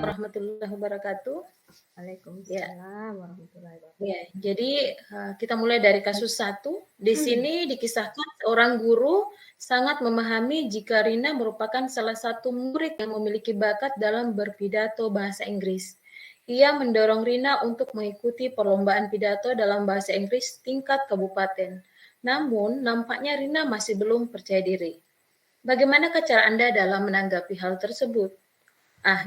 warahmatullahi wabarakatuh. Ya, Waalaikumsalam warahmatullahi wabarakatuh. ya. Jadi kita mulai dari kasus 1. Di sini dikisahkan seorang guru sangat memahami jika Rina merupakan salah satu murid yang memiliki bakat dalam berpidato bahasa Inggris. Ia mendorong Rina untuk mengikuti perlombaan pidato dalam bahasa Inggris tingkat kabupaten. Namun, nampaknya Rina masih belum percaya diri. Bagaimanakah cara Anda dalam menanggapi hal tersebut?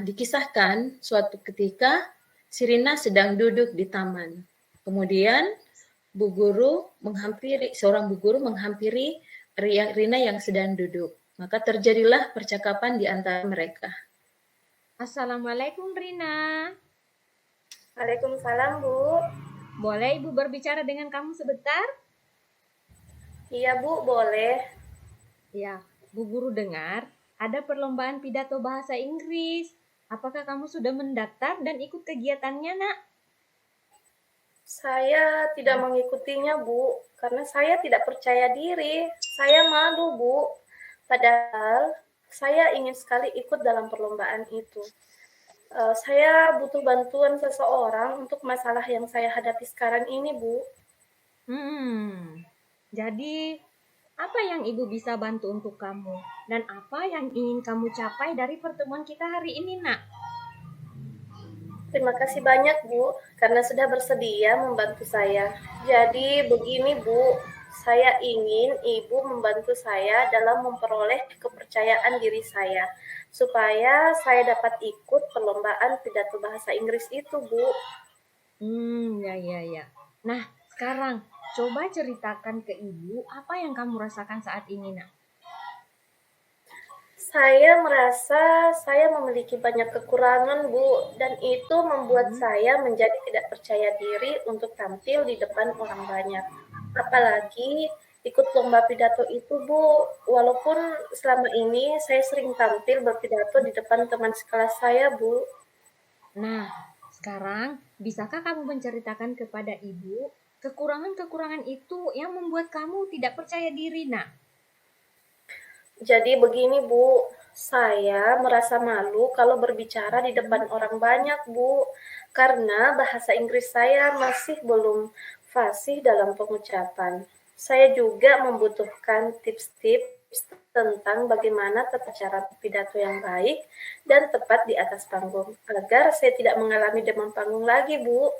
Dikisahkan suatu ketika Sirina sedang duduk di taman. Kemudian seorang bu guru menghampiri Rina yang sedang duduk. Maka terjadilah percakapan di antara mereka. Assalamualaikum Rina. Waalaikumsalam, Bu. Boleh Ibu berbicara dengan kamu sebentar? Iya, Bu, boleh. Ya, Bu Guru dengar ada perlombaan pidato bahasa Inggris. Apakah kamu sudah mendaftar dan ikut kegiatannya, Nak? Saya tidak mengikutinya, Bu, karena saya tidak percaya diri. Saya malu, Bu. Padahal saya ingin sekali ikut dalam perlombaan itu. Saya butuh bantuan seseorang untuk masalah yang saya hadapi sekarang ini, Bu. Jadi apa yang Ibu bisa bantu untuk kamu? Dan apa yang ingin kamu capai dari pertemuan kita hari ini, Nak? Terima kasih banyak, Bu, karena sudah bersedia membantu saya. Jadi begini, Bu, saya ingin Ibu membantu saya dalam memperoleh kepercayaan diri saya, supaya saya dapat ikut perlombaan pidato bahasa Inggris itu, Bu. Ya. Nah, sekarang coba ceritakan ke Ibu apa yang kamu rasakan saat ini, Nak. Saya merasa saya memiliki banyak kekurangan, Bu, dan itu membuat saya menjadi tidak percaya diri untuk tampil di depan orang banyak. Apalagi ikut lomba pidato itu, Bu. Walaupun selama ini saya sering tampil berpidato di depan teman sekelas saya, Bu. Nah, sekarang bisakah kamu menceritakan kepada Ibu kekurangan-kekurangan itu yang membuat kamu tidak percaya diri, Nak? Jadi begini, Bu, saya merasa malu kalau berbicara di depan orang banyak, Bu, karena bahasa Inggris saya masih belum fasih dalam pengucapan. Saya juga membutuhkan tips-tips tentang bagaimana tata cara pidato yang baik dan tepat di atas panggung, agar saya tidak mengalami demam panggung lagi, Bu.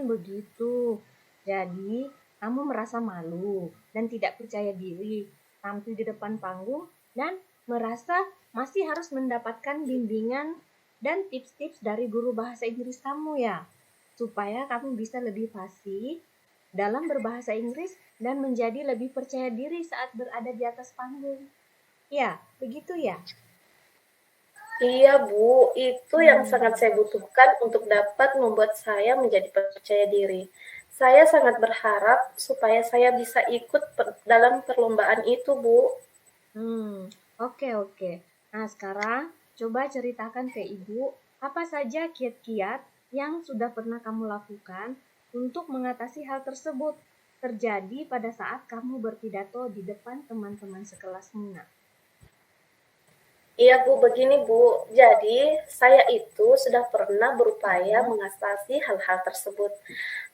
Begitu. Jadi, kamu merasa malu dan tidak percaya diri tampil di depan panggung dan merasa masih harus mendapatkan bimbingan dan tips-tips dari guru bahasa Inggris kamu ya, supaya kamu bisa lebih fasih dalam berbahasa Inggris dan menjadi lebih percaya diri saat berada di atas panggung. Ya, begitu ya? Iya, Bu, itu yang sangat saya butuhkan untuk dapat membuat saya menjadi percaya diri. Saya sangat berharap supaya saya bisa ikut dalam perlombaan itu, Bu. Oke. Nah, sekarang coba ceritakan ke Ibu apa saja kiat-kiat yang sudah pernah kamu lakukan untuk mengatasi hal tersebut terjadi pada saat kamu berpidato di depan teman-teman sekelasmu, Nak. Iya, Bu, begini, Bu. Jadi, saya itu sudah pernah berupaya mengatasi hal-hal tersebut.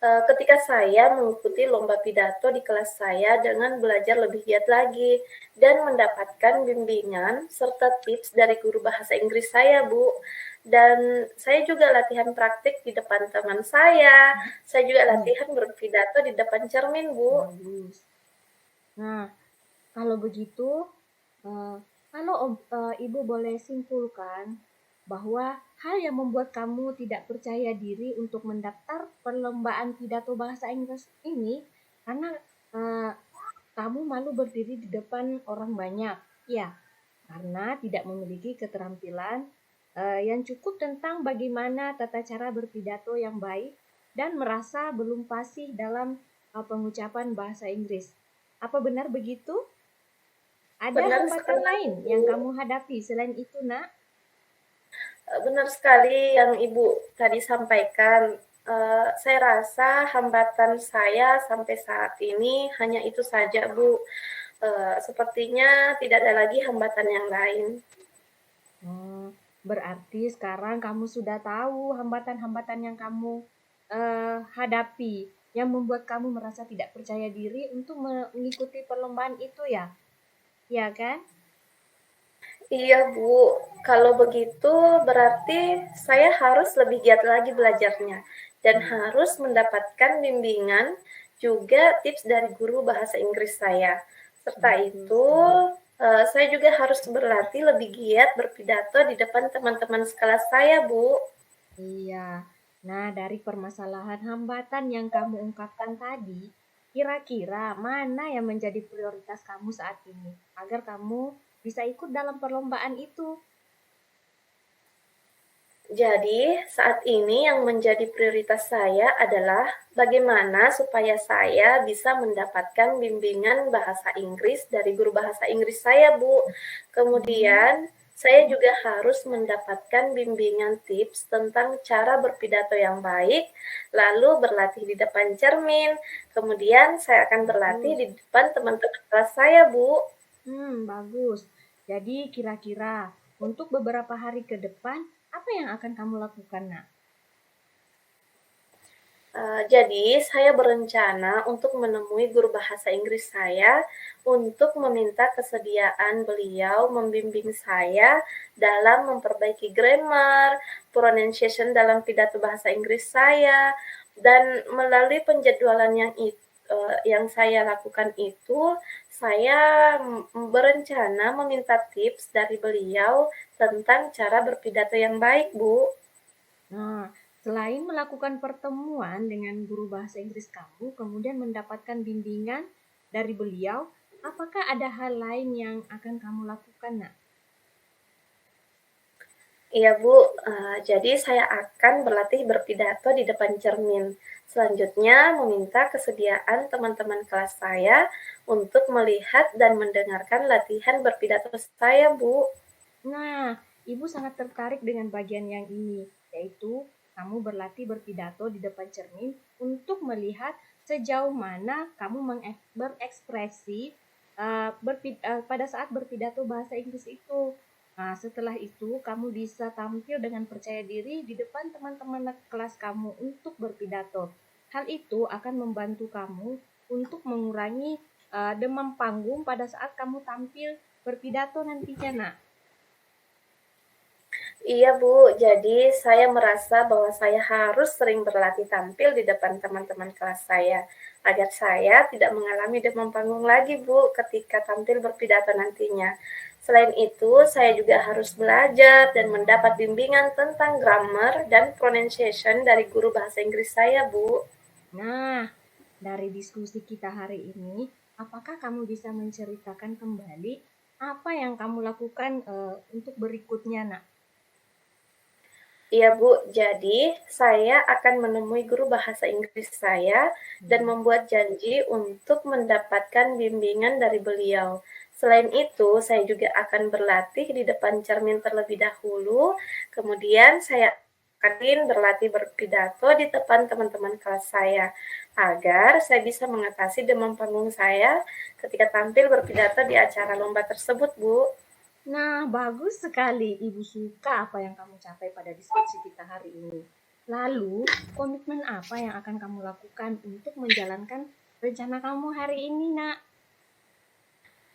Ketika saya mengikuti lomba pidato di kelas saya dengan belajar lebih giat lagi dan mendapatkan bimbingan serta tips dari guru bahasa Inggris saya, Bu. Dan saya juga latihan praktik di depan teman saya. Saya juga latihan berpidato di depan cermin, Bu. Bagus. Nah, kalau begitu, kalau Ibu boleh simpulkan bahwa hal yang membuat kamu tidak percaya diri untuk mendaftar perlombaan pidato bahasa Inggris ini karena kamu malu berdiri di depan orang banyak, ya, karena tidak memiliki keterampilan yang cukup tentang bagaimana tata cara berpidato yang baik dan merasa belum fasih dalam pengucapan bahasa Inggris. Apa benar begitu? Ada hambatan lain yang kamu hadapi selain itu, Nak? Benar sekali yang Ibu tadi sampaikan. Saya rasa hambatan saya sampai saat ini hanya itu saja, Bu. Sepertinya tidak ada lagi hambatan yang lain. Berarti sekarang kamu sudah tahu hambatan-hambatan yang kamu hadapi, yang membuat kamu merasa tidak percaya diri untuk mengikuti perlombaan itu ya? Ya kan? Iya, Bu. Kalau begitu berarti saya harus lebih giat lagi belajarnya dan harus mendapatkan bimbingan juga tips dari guru bahasa Inggris saya. Serta Betul itu, sekali. saya juga harus berlatih lebih giat berpidato di depan teman-teman sekelas saya, Bu. Iya. Nah, dari permasalahan hambatan yang kamu ungkapkan tadi, kira-kira mana yang menjadi prioritas kamu saat ini agar kamu bisa ikut dalam perlombaan itu? Jadi, saat ini yang menjadi prioritas saya adalah bagaimana supaya saya bisa mendapatkan bimbingan bahasa Inggris dari guru bahasa Inggris saya, Bu. Kemudian, saya juga harus mendapatkan bimbingan tips tentang cara berpidato yang baik, lalu berlatih di depan cermin. Kemudian, saya akan berlatih Bagus. di depan teman-teman kelas saya, Bu. Bagus. Jadi kira-kira untuk beberapa hari ke depan, apa yang akan kamu lakukan, Nak? Jadi, saya berencana untuk menemui guru bahasa Inggris saya untuk meminta kesediaan beliau membimbing saya dalam memperbaiki grammar, pronunciation dalam pidato bahasa Inggris saya, dan melalui penjadwalan yang saya lakukan itu, saya berencana meminta tips dari beliau tentang cara berpidato yang baik, Bu. Nah, selain melakukan pertemuan dengan guru bahasa Inggris kamu, kemudian mendapatkan bimbingan dari beliau, apakah ada hal lain yang akan kamu lakukan, Nak? Iya, Bu. Jadi saya akan berlatih berpidato di depan cermin. Selanjutnya, meminta kesediaan teman-teman kelas saya untuk melihat dan mendengarkan latihan berpidato saya, Bu. Nah, Ibu sangat tertarik dengan bagian yang ini, yaitu kamu berlatih berpidato di depan cermin untuk melihat sejauh mana kamu berekspresi pada saat berpidato bahasa Inggris itu. Nah, setelah itu kamu bisa tampil dengan percaya diri di depan teman-teman kelas kamu untuk berpidato. Hal itu akan membantu kamu untuk mengurangi demam panggung pada saat kamu tampil berpidato nantinya, Nak. Iya, Bu. Jadi saya merasa bahwa saya harus sering berlatih tampil di depan teman-teman kelas saya agar saya tidak mengalami demam panggung lagi, Bu, ketika tampil berpidato nantinya. Selain itu, saya juga harus belajar dan mendapat bimbingan tentang grammar dan pronunciation dari guru bahasa Inggris saya, Bu. Nah, dari diskusi kita hari ini, apakah kamu bisa menceritakan kembali apa yang kamu lakukan untuk berikutnya, Nak? Iya, Bu. Jadi, saya akan menemui guru bahasa Inggris saya dan membuat janji untuk mendapatkan bimbingan dari beliau. Selain itu, saya juga akan berlatih di depan cermin terlebih dahulu. Kemudian, saya akan berlatih berpidato di depan teman-teman kelas saya agar saya bisa mengatasi demam panggung saya ketika tampil berpidato di acara lomba tersebut, Bu. Nah, bagus sekali. Ibu suka apa yang kamu capai pada diskusi kita hari ini. Lalu, komitmen apa yang akan kamu lakukan untuk menjalankan rencana kamu hari ini, Nak?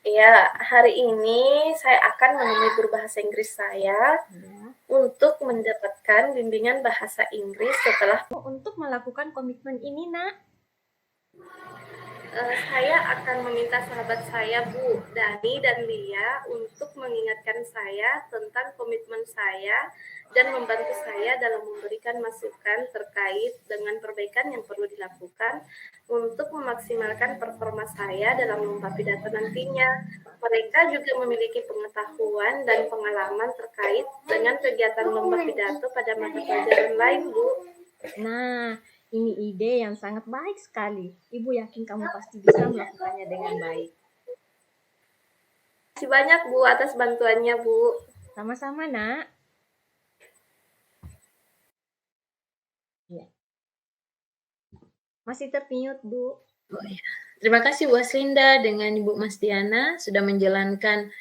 Ya, hari ini saya akan menemui guru bahasa Inggris saya Ya. untuk mendapatkan bimbingan bahasa Inggris setelah Untuk melakukan komitmen ini, Nak? saya akan meminta sahabat saya Bu Dani dan Lia untuk mengingatkan saya tentang komitmen saya dan membantu saya dalam memberikan masukan terkait dengan perbaikan yang perlu dilakukan untuk memaksimalkan performa saya dalam lomba pidato nantinya. Mereka juga memiliki pengetahuan dan pengalaman terkait dengan kegiatan lomba pidato pada mata pelajaran lain, Bu. Nah, ini ide yang sangat baik sekali. Ibu yakin kamu pasti bisa melakukannya dengan baik. Terima kasih banyak, Bu, atas bantuannya, Bu. Sama-sama, Nak. Ya. Masih termute, Bu. Oh, ya. Terima kasih Bu Aslinda dengan Ibu Mas Diana sudah menjalankan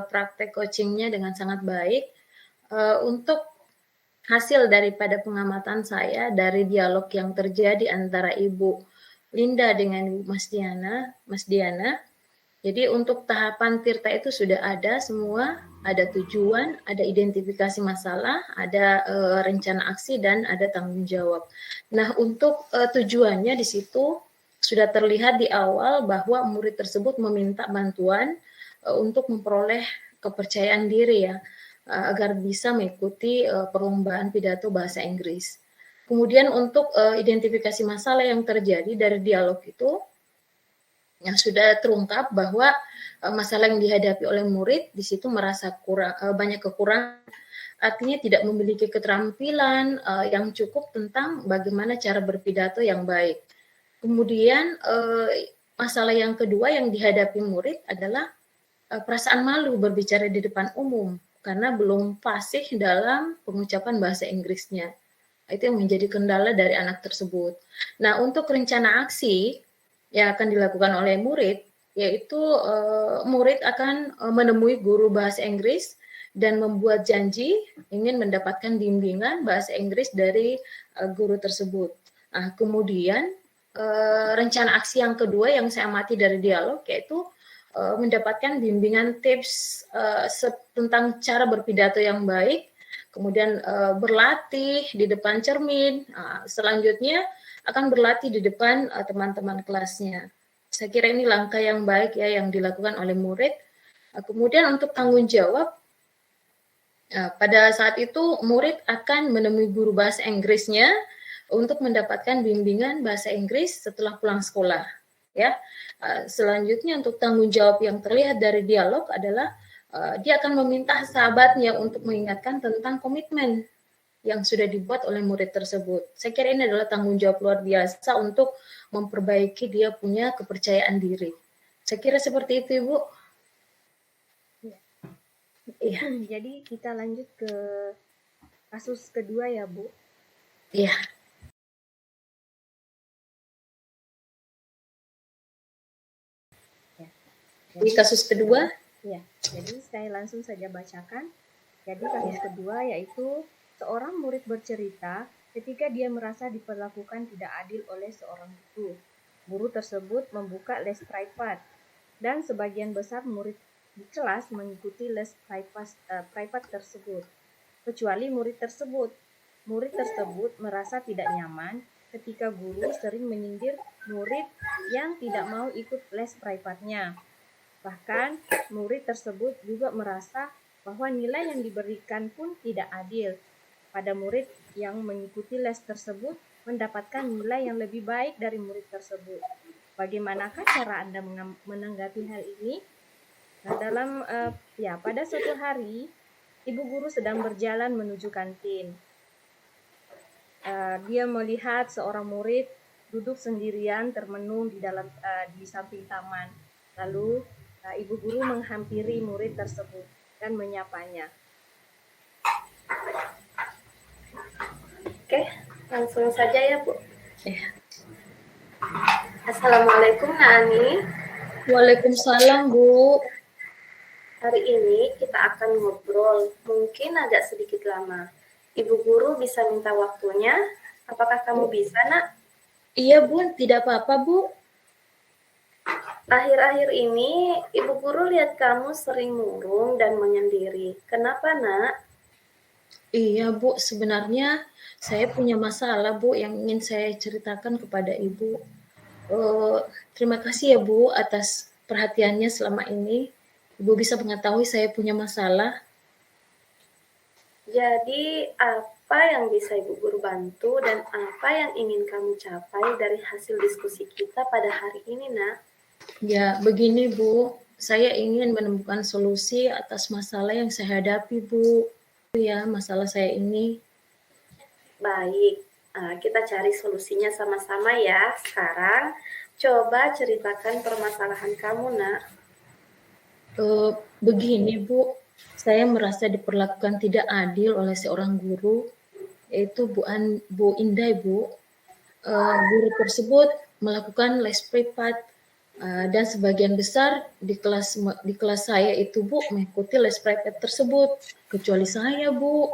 praktek coachingnya dengan sangat baik. Untuk hasil daripada pengamatan saya dari dialog yang terjadi antara Ibu Linda dengan Mas Diana, jadi untuk tahapan Tirta itu sudah ada semua, ada tujuan, ada identifikasi masalah, ada rencana aksi, dan ada tanggung jawab. Nah, untuk tujuannya di situ sudah terlihat di awal bahwa murid tersebut meminta bantuan untuk memperoleh kepercayaan diri ya, agar bisa mengikuti perlombaan pidato bahasa Inggris. Kemudian untuk identifikasi masalah yang terjadi dari dialog itu, yang sudah terungkap bahwa masalah yang dihadapi oleh murid di situ merasa banyak kekurangan, artinya tidak memiliki keterampilan yang cukup tentang bagaimana cara berpidato yang baik. Kemudian masalah yang kedua yang dihadapi murid adalah perasaan malu berbicara di depan umum karena belum fasih dalam pengucapan bahasa Inggrisnya. Itu yang menjadi kendala dari anak tersebut. Nah, untuk rencana aksi yang akan dilakukan oleh murid, yaitu murid akan menemui guru bahasa Inggris dan membuat janji ingin mendapatkan bimbingan bahasa Inggris dari guru tersebut. Nah, kemudian rencana aksi yang kedua yang saya amati dari dialog yaitu mendapatkan bimbingan tips tentang cara berpidato yang baik, kemudian berlatih di depan cermin, selanjutnya akan berlatih di depan teman-teman kelasnya. Saya kira ini langkah yang baik ya yang dilakukan oleh murid. Kemudian untuk tanggung jawab, pada saat itu murid akan menemui guru bahasa Inggrisnya untuk mendapatkan bimbingan bahasa Inggris setelah pulang sekolah. Ya, selanjutnya untuk tanggung jawab yang terlihat dari dialog adalah dia akan meminta sahabatnya untuk mengingatkan tentang komitmen yang sudah dibuat oleh murid tersebut. Saya kira ini adalah tanggung jawab luar biasa untuk memperbaiki dia punya kepercayaan diri. Saya kira seperti itu, Ibu. Iya. Jadi kita lanjut ke kasus kedua ya, Bu. Iya. Di kasus kedua? Ya, jadi saya langsung saja bacakan. Jadi kasus kedua yaitu seorang murid bercerita ketika dia merasa diperlakukan tidak adil oleh seorang guru. Guru tersebut membuka les privat dan sebagian besar murid di kelas mengikuti les privat tersebut. Kecuali murid tersebut. Murid tersebut merasa tidak nyaman ketika guru sering menyindir murid yang tidak mau ikut les privatnya. Bahkan, murid tersebut juga merasa bahwa nilai yang diberikan pun tidak adil. Pada murid yang mengikuti les tersebut mendapatkan nilai yang lebih baik dari murid tersebut. Bagaimanakah cara Anda menanggapi hal ini? Nah, pada suatu hari, ibu guru sedang berjalan menuju kantin. Dia melihat seorang murid duduk sendirian termenung di samping taman. Lalu ibu guru menghampiri murid tersebut dan menyapanya. Oke, langsung saja ya, Bu. Assalamualaikum, Nani. Waalaikumsalam, Bu. Hari ini kita akan ngobrol, mungkin agak sedikit lama. Ibu guru bisa minta waktunya? Apakah kamu bisa, Nak? Iya, Bu. Tidak apa-apa, Bu. Akhir-akhir ini, ibu guru lihat kamu sering murung dan menyendiri. Kenapa, Nak? Iya, Bu. Sebenarnya saya punya masalah, Bu, yang ingin saya ceritakan kepada Ibu. Terima kasih ya, Bu, atas perhatiannya selama ini. Ibu bisa mengetahui saya punya masalah. Jadi, apa yang bisa ibu guru bantu dan apa yang ingin kamu capai dari hasil diskusi kita pada hari ini, Nak? Ya, begini Bu, saya ingin menemukan solusi atas masalah yang saya hadapi, Bu. Ya, masalah saya ini. Baik, kita cari solusinya sama-sama ya. Sekarang, coba ceritakan permasalahan kamu, Nak. Begini Bu, saya merasa diperlakukan tidak adil oleh seorang guru, yaitu Bu Indah, Bu. Guru tersebut melakukan les privat Dan sebagian besar di kelas saya itu Bu mengikuti les private tersebut, kecuali saya Bu.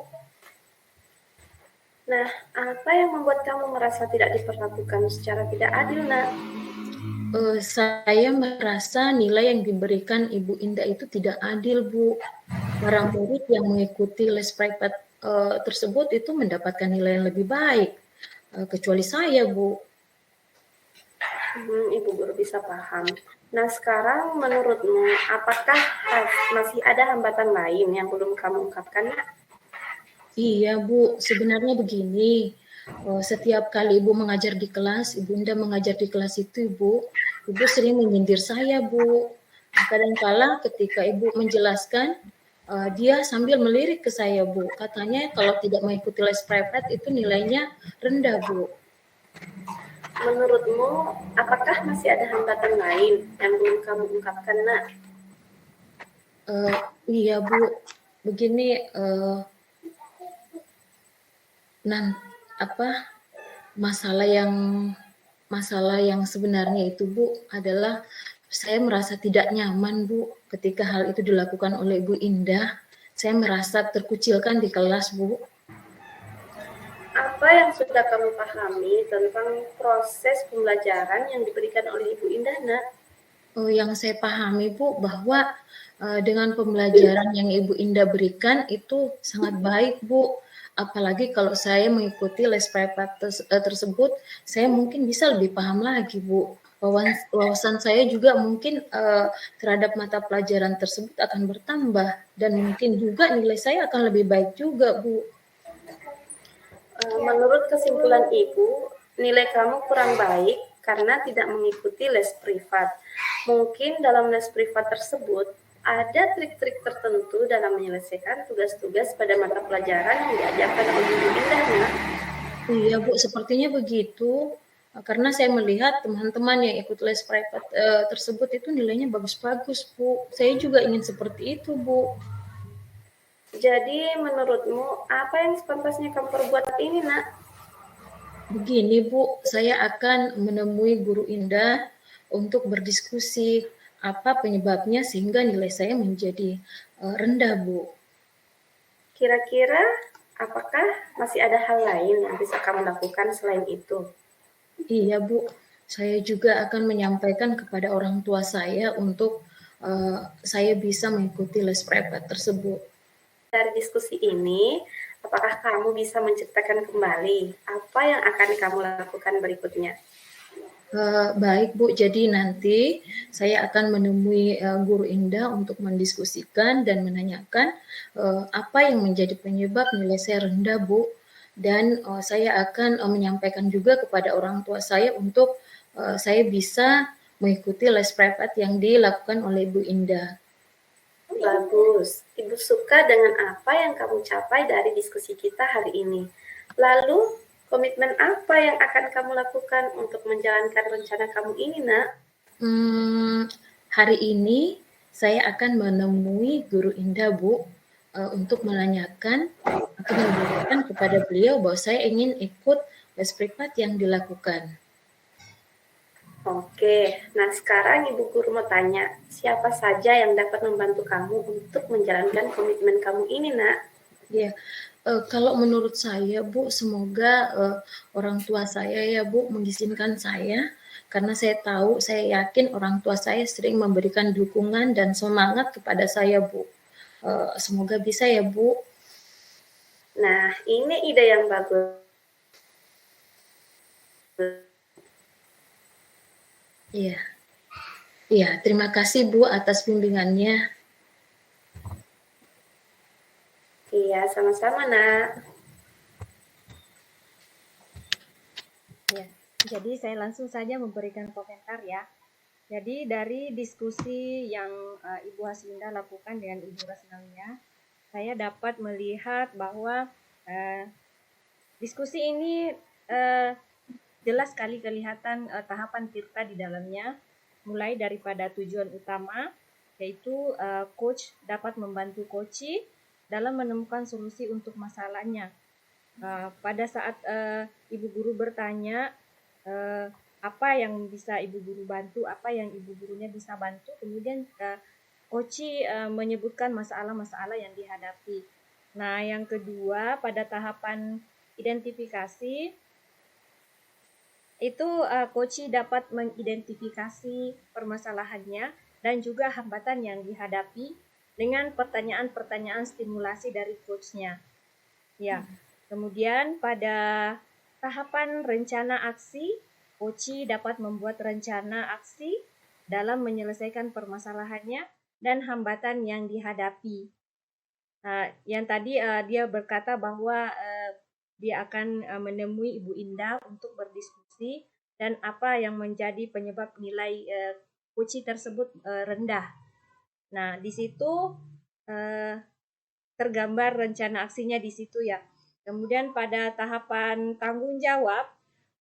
Nah, apa yang membuat kamu merasa tidak diperlakukan secara tidak adil, Nak? Saya merasa nilai yang diberikan Ibu Indah itu tidak adil Bu. Para murid yang mengikuti les private tersebut itu mendapatkan nilai yang lebih baik, kecuali saya Bu. Ibu guru bisa paham. Nah, sekarang menurutmu, apakah masih ada hambatan lain yang belum kamu ungkapkan, Nak? Iya Bu, sebenarnya begini, setiap kali Ibu mengajar di kelas, Ibu Indah mengajar di kelas itu Ibu sering menyindir saya Bu. Kadangkala ketika Ibu menjelaskan, dia sambil melirik ke saya Bu, katanya kalau tidak mengikuti les private itu nilainya rendah Bu. Menurutmu, apakah masih ada hambatan lain yang belum kamu ungkapkan, Nak? Iya Bu, begini, masalah yang sebenarnya itu Bu adalah saya merasa tidak nyaman Bu ketika hal itu dilakukan oleh Ibu Indah. Saya merasa terkucilkan di kelas Bu. Apa yang sudah kamu pahami tentang proses pembelajaran yang diberikan oleh Ibu Indah, Nak? Yang saya pahami Bu bahwa dengan pembelajaran yang Ibu Indah berikan itu sangat baik Bu. Apalagi kalau saya mengikuti les private tersebut, saya mungkin bisa lebih paham lagi Bu. Wawasan saya juga mungkin terhadap mata pelajaran tersebut akan bertambah dan mungkin juga nilai saya akan lebih baik juga Bu. Menurut kesimpulan Ibu, nilai kamu kurang baik karena tidak mengikuti les privat. Mungkin dalam les privat tersebut ada trik-trik tertentu dalam menyelesaikan tugas-tugas pada mata pelajaran yang diajarkan oleh Ibu Indah, Nak. Iya Bu, sepertinya begitu. Karena saya melihat teman-teman yang ikut les private tersebut itu nilainya bagus-bagus Bu. Saya juga ingin seperti itu Bu. Jadi menurutmu apa yang sepantasnya kamu perbuat ini, Nak? Begini Bu, saya akan menemui Guru Indah untuk berdiskusi apa penyebabnya sehingga nilai saya menjadi rendah Bu. Kira-kira apakah masih ada hal lain yang bisa kamu lakukan selain itu? Iya Bu, saya juga akan menyampaikan kepada orang tua saya untuk saya bisa mengikuti les private tersebut. Dari diskusi ini, apakah kamu bisa menceritakan kembali apa yang akan kamu lakukan berikutnya? Baik Bu, jadi nanti saya akan menemui Guru Indah untuk mendiskusikan dan menanyakan apa yang menjadi penyebab nilai saya rendah Bu. Dan saya akan menyampaikan juga kepada orang tua saya untuk saya bisa mengikuti les private yang dilakukan oleh Bu Indah. Bagus, Ibu suka dengan apa yang kamu capai dari diskusi kita hari ini. Lalu, komitmen apa yang akan kamu lakukan untuk menjalankan rencana kamu ini, Nak? Hari ini saya akan menemui Guru Indah Bu untuk menanyakan atau menjelaskan kepada beliau bahwa saya ingin ikut les privat yang dilakukan. Oke, nah sekarang Ibu Guru mau tanya, siapa saja yang dapat membantu kamu untuk menjalankan komitmen kamu ini, Nak? Ya, kalau menurut saya Bu, semoga orang tua saya ya Bu mengizinkan saya, karena saya tahu, saya yakin orang tua saya sering memberikan dukungan dan semangat kepada saya Bu. Semoga bisa ya Bu. Nah, ini ide yang bagus. Iya. Iya, terima kasih Bu atas bimbingannya. Iya, sama-sama, Nak. Ya, jadi saya langsung saja memberikan komentar ya. Jadi dari diskusi yang Ibu Haslinda lakukan dengan Ibu Rasnalia, saya dapat melihat bahwa diskusi ini jelas sekali kelihatan tahapan Tirta di dalamnya, mulai daripada tujuan utama, yaitu coach dapat membantu coachee dalam menemukan solusi untuk masalahnya. Pada saat Ibu Guru bertanya apa yang bisa ibu guru bantu, apa yang ibu gurunya bisa bantu. Kemudian Koci menyebutkan masalah-masalah yang dihadapi. Nah, yang kedua pada tahapan identifikasi itu Koci dapat mengidentifikasi permasalahannya dan juga hambatan yang dihadapi dengan pertanyaan-pertanyaan stimulasi dari coachnya. Ya, kemudian pada tahapan rencana aksi, Koci dapat membuat rencana aksi dalam menyelesaikan permasalahannya dan hambatan yang dihadapi. Yang tadi dia berkata bahwa dia akan menemui Ibu Indah untuk berdiskusi dan apa yang menjadi penyebab nilai Koci tersebut rendah. Nah, di situ tergambar rencana aksinya di situ ya. Kemudian pada tahapan tanggung jawab,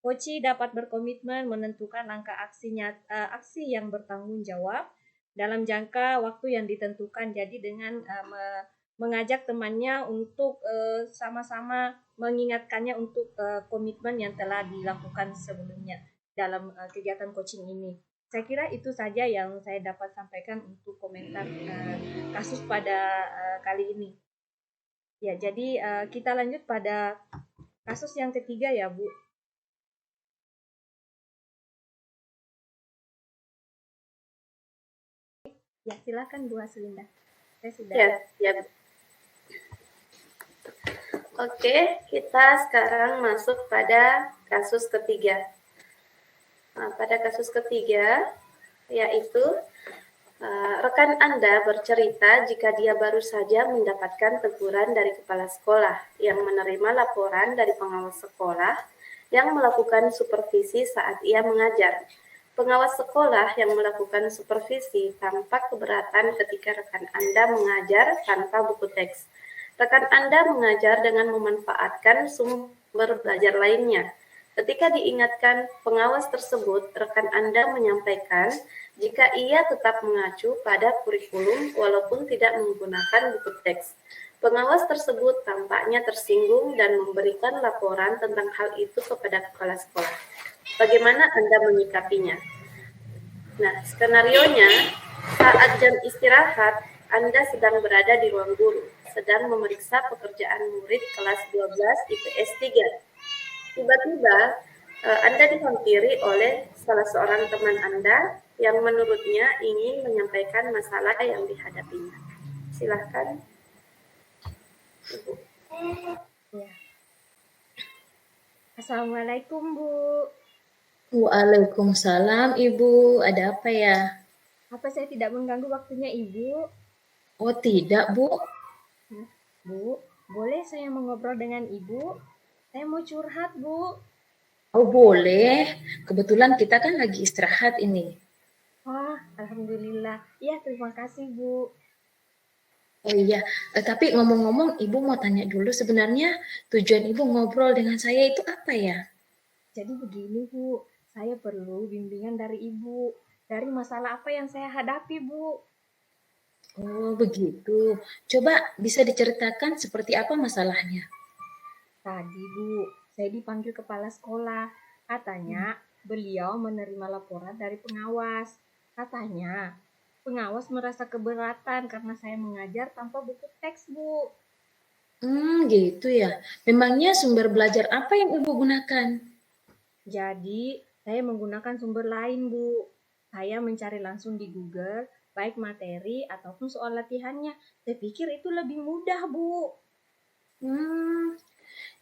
Koci dapat berkomitmen menentukan langkah aksi yang bertanggung jawab dalam jangka waktu yang ditentukan. Jadi dengan mengajak temannya untuk sama-sama mengingatkannya untuk komitmen yang telah dilakukan sebelumnya dalam kegiatan coaching ini. Saya kira itu saja yang saya dapat sampaikan untuk komentar kasus pada kali ini. Ya, jadi kita lanjut pada kasus yang ketiga ya, Bu. Ya, silakan Bu Haslinda. Saya sudah. Ya. Oke, kita sekarang masuk pada kasus ketiga. Nah, pada kasus ketiga, yaitu rekan Anda bercerita jika dia baru saja mendapatkan teguran dari kepala sekolah yang menerima laporan dari pengawas sekolah yang melakukan supervisi saat ia mengajar. Pengawas sekolah yang melakukan supervisi tampak keberatan ketika rekan Anda mengajar tanpa buku teks. Rekan Anda mengajar dengan memanfaatkan sumber belajar lainnya. Ketika diingatkan pengawas tersebut, rekan Anda menyampaikan jika ia tetap mengacu pada kurikulum walaupun tidak menggunakan buku teks. Pengawas tersebut tampaknya tersinggung dan memberikan laporan tentang hal itu kepada kepala sekolah. Bagaimana Anda menyikapinya? Nah, skenarionya, saat jam istirahat, Anda sedang berada di ruang guru, sedang memeriksa pekerjaan murid kelas 12 IPS 3. Tiba-tiba, Anda dihampiri oleh salah seorang teman Anda yang menurutnya ingin menyampaikan masalah yang dihadapinya. Silahkan, Ibu. Ya. Assalamualaikum, Bu. Waalaikumsalam, Ibu. Ada apa ya? Apa saya tidak mengganggu waktunya Ibu? Oh, tidak, Bu. Bu, boleh saya mengobrol dengan Ibu? Saya mau curhat, Bu. Oh, boleh. Kebetulan kita kan lagi istirahat ini. Wah, alhamdulillah. Iya, terima kasih, Bu. Oh iya, tapi ngomong-ngomong, Ibu mau tanya dulu sebenarnya tujuan Ibu ngobrol dengan saya itu apa ya? Jadi begini, Bu. Saya perlu bimbingan dari Ibu. Dari masalah apa yang saya hadapi, Bu. Oh, begitu. Coba bisa diceritakan seperti apa masalahnya? Tadi, Bu, saya dipanggil kepala sekolah. Katanya beliau menerima laporan dari pengawas. Katanya pengawas merasa keberatan karena saya mengajar tanpa buku teks, Bu. Gitu ya. Memangnya sumber belajar apa yang Ibu gunakan? Jadi, saya menggunakan sumber lain, Bu. Saya mencari langsung di Google, baik materi ataupun soal latihannya. Saya pikir itu lebih mudah, Bu.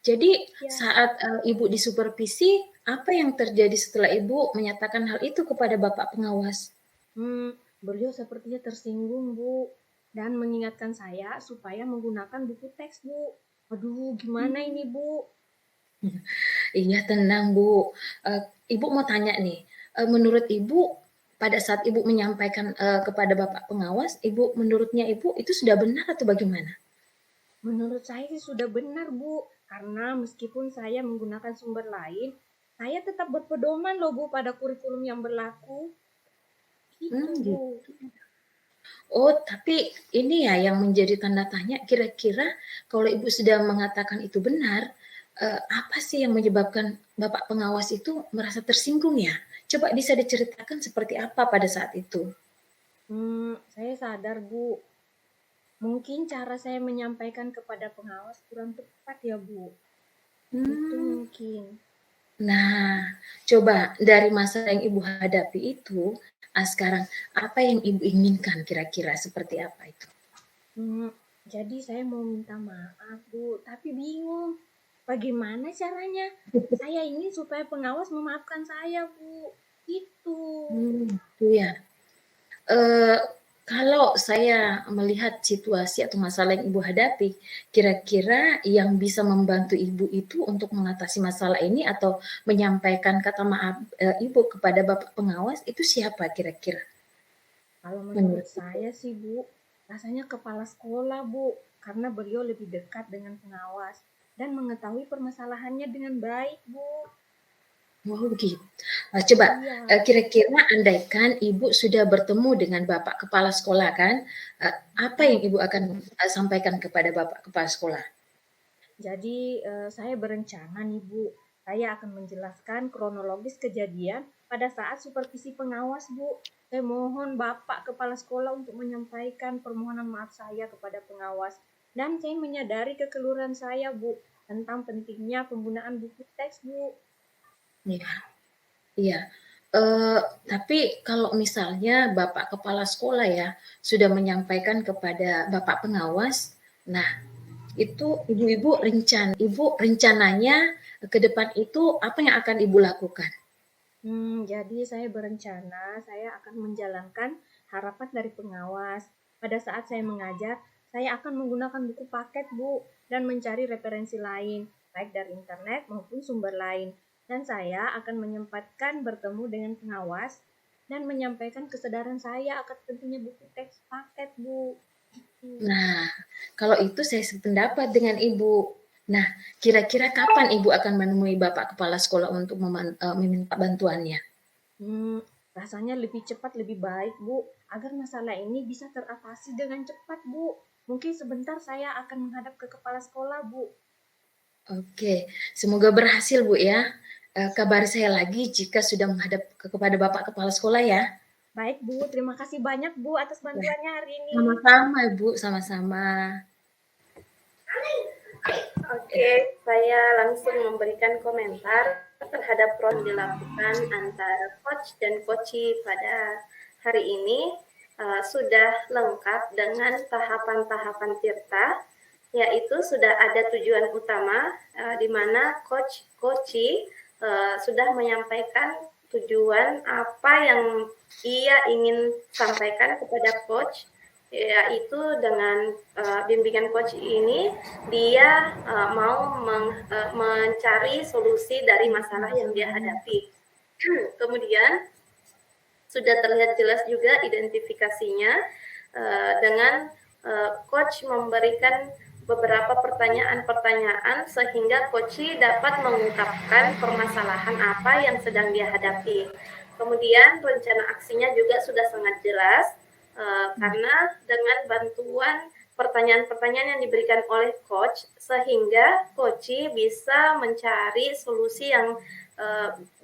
Jadi Ya. saat Ibu disupervisi, apa yang terjadi setelah Ibu menyatakan hal itu kepada Bapak pengawas? Beliau sepertinya tersinggung, Bu, dan mengingatkan saya supaya menggunakan buku teks, Bu. Aduh, gimana ini, Bu? Iya, tenang, Bu. Ibu mau tanya nih, menurut Ibu pada saat Ibu menyampaikan kepada Bapak pengawas, menurutnya Ibu itu sudah benar atau bagaimana? Menurut saya sih sudah benar, Bu. Karena meskipun saya menggunakan sumber lain, saya tetap berpedoman loh, Bu, pada kurikulum yang berlaku. Gitu, Bu. Oh, tapi ini ya yang menjadi tanda tanya, kira-kira kalau Ibu sudah mengatakan itu benar, apa sih yang menyebabkan Bapak pengawas itu merasa tersinggung ya? Coba bisa diceritakan seperti apa pada saat itu? Saya sadar, Bu. Mungkin cara saya menyampaikan kepada pengawas kurang tepat ya, Bu. Itu Hmm. mungkin. Nah, coba dari masalah yang Ibu hadapi itu, sekarang apa yang Ibu inginkan kira-kira seperti apa itu? Jadi saya mau minta maaf, Bu, tapi bingung. Bagaimana caranya? Saya ingin supaya pengawas memaafkan saya, Bu. Itu. Itu ya. Eee, kalau saya melihat situasi atau masalah yang Ibu hadapi, kira-kira yang bisa membantu Ibu itu untuk mengatasi masalah ini atau menyampaikan kata maaf, Ibu kepada Bapak pengawas itu siapa kira-kira? Kalau menurut Menurut Ibu? saya sih, Bu, rasanya kepala sekolah, Bu, karena beliau lebih dekat dengan pengawas dan mengetahui permasalahannya dengan baik, Bu. Oh begitu. Coba, Iya. kira-kira andaikan Ibu sudah bertemu dengan Bapak kepala sekolah kan, apa yang Ibu akan, sampaikan kepada Bapak kepala sekolah? Jadi saya berencana nih Bu, saya akan menjelaskan kronologis kejadian pada saat supervisi pengawas Bu. Saya mohon Bapak Kepala Sekolah untuk menyampaikan permohonan maaf saya kepada pengawas. Dan saya menyadari kekeliruan saya Bu, tentang pentingnya penggunaan buku teks Bu. Iya. Iya, eee, tapi kalau misalnya Bapak kepala sekolah ya, sudah menyampaikan kepada Bapak pengawas, nah itu Ibu rencananya ke depan itu apa yang akan Ibu lakukan? Jadi saya berencana saya akan menjalankan harapan dari pengawas. Pada saat saya mengajar, saya akan menggunakan buku paket, Bu, dan mencari referensi lain, baik dari internet maupun sumber lain. Dan saya akan menyempatkan bertemu dengan pengawas dan menyampaikan kesadaran saya akan pentingnya buku teks paket, Bu. Nah, kalau itu saya sependapat dengan Ibu. Nah, kira-kira kapan Ibu akan menemui Bapak kepala sekolah untuk meminta bantuannya? Rasanya lebih cepat lebih baik, Bu, agar masalah ini bisa teratasi dengan cepat, Bu. Mungkin sebentar saya akan menghadap ke kepala sekolah, Bu. Oke, semoga berhasil Bu ya. Kabari saya lagi jika sudah menghadap kepada Bapak kepala sekolah ya. Baik, Bu. Terima kasih banyak, Bu, atas Ya, bantuannya hari ini. sama-sama Bu, sama-sama. Oke, saya langsung memberikan komentar terhadap yang dilakukan antara coach dan coachee pada hari ini. Sudah lengkap dengan tahapan-tahapan Tirta, yaitu sudah ada tujuan utama di mana coachee sudah menyampaikan tujuan apa yang ia ingin sampaikan kepada coach, yaitu dengan bimbingan coach ini dia mau mencari solusi dari masalah yang dia hadapi. Kemudian sudah terlihat jelas juga identifikasinya dengan coach memberikan beberapa pertanyaan-pertanyaan sehingga coach dapat mengungkapkan permasalahan apa yang sedang dia hadapi. Kemudian rencana aksinya juga sudah sangat jelas karena dengan bantuan pertanyaan-pertanyaan yang diberikan oleh coach sehingga coach bisa mencari solusi yang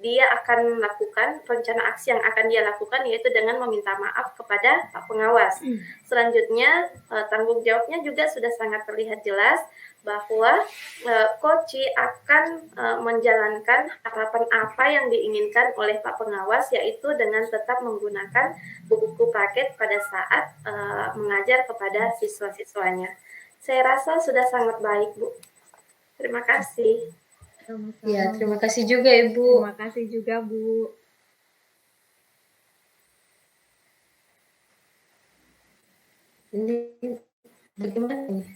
dia akan lakukan, rencana aksi yang akan dia lakukan yaitu dengan meminta maaf kepada Pak Pengawas. Selanjutnya tanggung jawabnya juga sudah sangat terlihat jelas bahwa coach akan menjalankan harapan apa yang diinginkan oleh Pak Pengawas, yaitu dengan tetap menggunakan buku paket pada saat mengajar kepada siswa-siswanya. Saya rasa sudah sangat baik, Bu. Terima kasih. Sama-sama, Ya, terima Bu. kasih juga Ibu. Terima kasih juga, Bu. Ini bagaimana nih?